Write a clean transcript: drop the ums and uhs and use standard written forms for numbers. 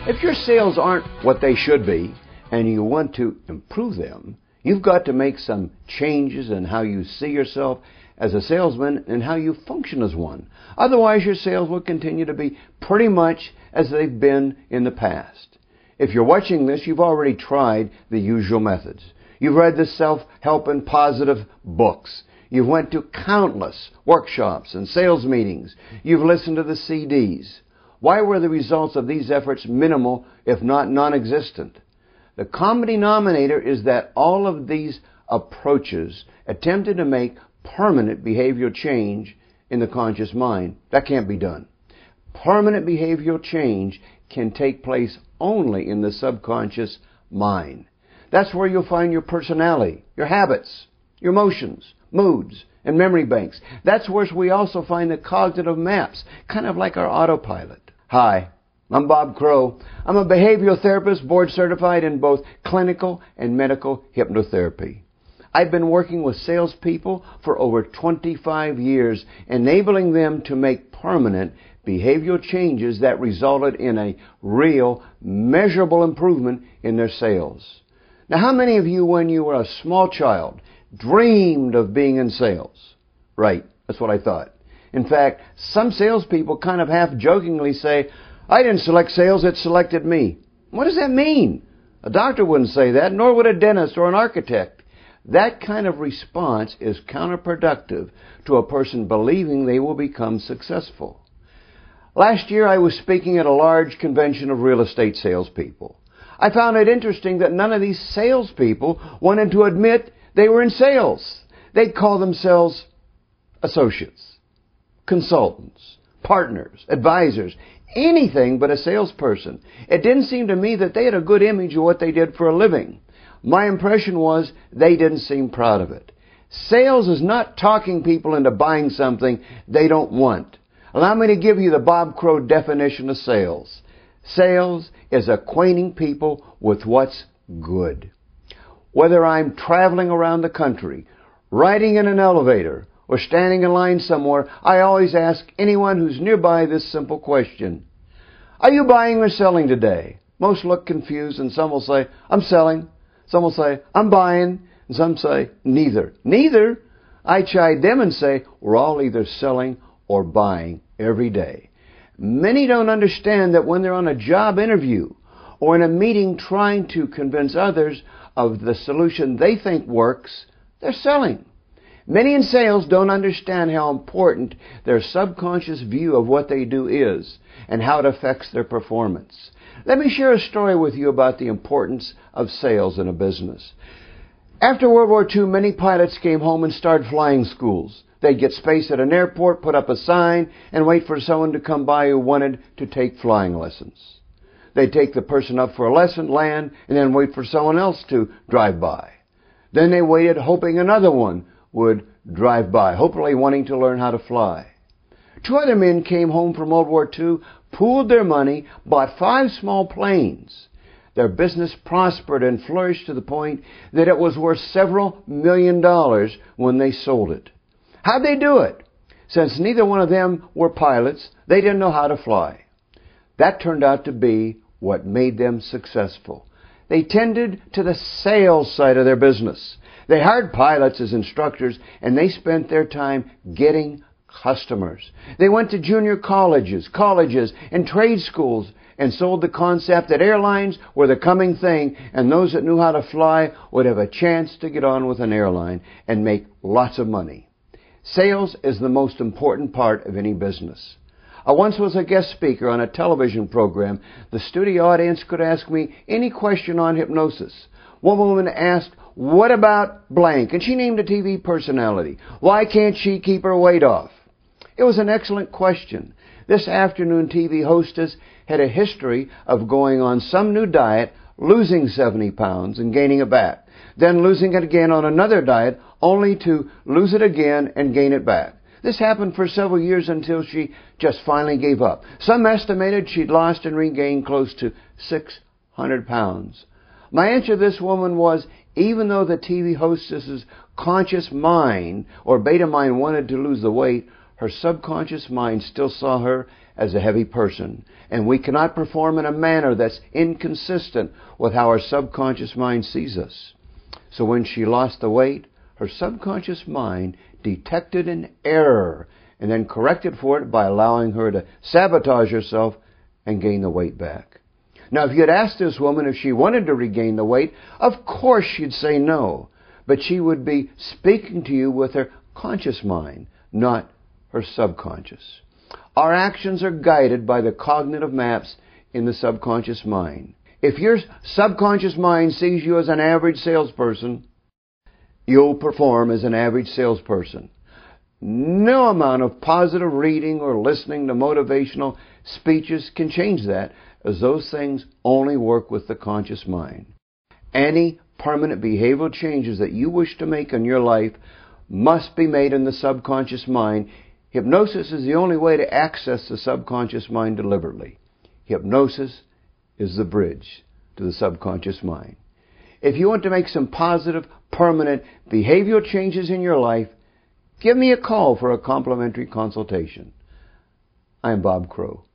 If your sales aren't what they should be and you want to improve them, you've got to make some changes in how you see yourself as a salesman and how you function as one. Otherwise, your sales will continue to be pretty much as they've been in the past. If you're watching this, you've already tried the usual methods. You've read the self-help and positive books. You've went to countless workshops and sales meetings. You've listened to the CDs. Why were the results of these efforts minimal, if not non-existent? The common denominator is that all of these approaches attempted to make permanent behavioral change in the conscious mind. That can't be done. Permanent behavioral change can take place only in the subconscious mind. That's where you'll find your personality, your habits, your emotions, moods, and memory banks. That's where we also find the cognitive maps, kind of like our autopilot. Hi, I'm Bob Crow. I'm a behavioral therapist, board certified in both clinical and medical hypnotherapy. I've been working with salespeople for over 25 years, enabling them to make permanent behavioral changes that resulted in a real, measurable improvement in their sales. Now, how many of you, when you were a small child, dreamed of being in sales? Right, that's what I thought. In fact, some salespeople kind of half-jokingly say, I didn't select sales, it selected me. What does that mean? A doctor wouldn't say that, nor would a dentist or an architect. That kind of response is counterproductive to a person believing they will become successful. Last year, I was speaking at a large convention of real estate salespeople. I found it interesting that none of these salespeople wanted to admit they were in sales. They'd call themselves associates, consultants, partners, advisors, anything but a salesperson. It didn't seem to me that they had a good image of what they did for a living. My impression was they didn't seem proud of it. Sales is not talking people into buying something they don't want. Allow me to give you the Bob Crow definition of sales. Sales is acquainting people with what's good. Whether I'm traveling around the country, riding in an elevator, or standing in line somewhere, I always ask anyone who's nearby this simple question. Are you buying or selling today? Most look confused and some will say, I'm selling. Some will say, I'm buying. And some say, neither. Neither? I chide them and say, we're all either selling or buying every day. Many don't understand that when they're on a job interview or in a meeting trying to convince others of the solution they think works, they're selling. Many in sales don't understand how important their subconscious view of what they do is and how it affects their performance. Let me share a story with you about the importance of sales in a business. After World War II, many pilots came home and started flying schools. They'd get space at an airport, put up a sign, and wait for someone to come by who wanted to take flying lessons. They'd take the person up for a lesson, land, and then wait for someone else to drive by. Then they waited, hoping another one would drive by, hopefully wanting to learn how to fly. 2 other men came home from World War II, pooled their money, bought 5 small planes. Their business prospered and flourished to the point that it was worth several $1,000,000 when they sold it. How'd they do it? Since neither one of them were pilots, they didn't know how to fly. That turned out to be what made them successful. They tended to the sales side of their business. They hired pilots as instructors, and they spent their time getting customers. They went to junior colleges, and trade schools and sold the concept that airlines were the coming thing, and those that knew how to fly would have a chance to get on with an airline and make lots of money. Sales is the most important part of any business. I once was a guest speaker on a television program. The studio audience could ask me any question on hypnosis. One woman asked, what about blank? And she named a TV personality. Why can't she keep her weight off? It was an excellent question. This afternoon TV hostess had a history of going on some new diet, losing 70 pounds and gaining it back, then losing it again on another diet, only to lose it again and gain it back. This happened for several years until she just finally gave up. Some estimated she'd lost and regained close to 600 pounds. My answer to this woman was, even though the TV hostess's conscious mind or beta mind wanted to lose the weight, her subconscious mind still saw her as a heavy person, and we cannot perform in a manner that's inconsistent with how our subconscious mind sees us. So when she lost the weight, her subconscious mind detected an error and then corrected for it by allowing her to sabotage herself and gain the weight back. Now, if you had asked this woman if she wanted to regain the weight, of course she'd say no. But she would be speaking to you with her conscious mind, not her subconscious. Our actions are guided by the cognitive maps in the subconscious mind. If your subconscious mind sees you as an average salesperson, you'll perform as an average salesperson. No amount of positive reading or listening to motivational speeches can change that, as those things only work with the conscious mind. Any permanent behavioral changes that you wish to make in your life must be made in the subconscious mind. Hypnosis is the only way to access the subconscious mind deliberately. Hypnosis is the bridge to the subconscious mind. If you want to make some positive, permanent behavioral changes in your life, give me a call for a complimentary consultation. I'm Bob Crow.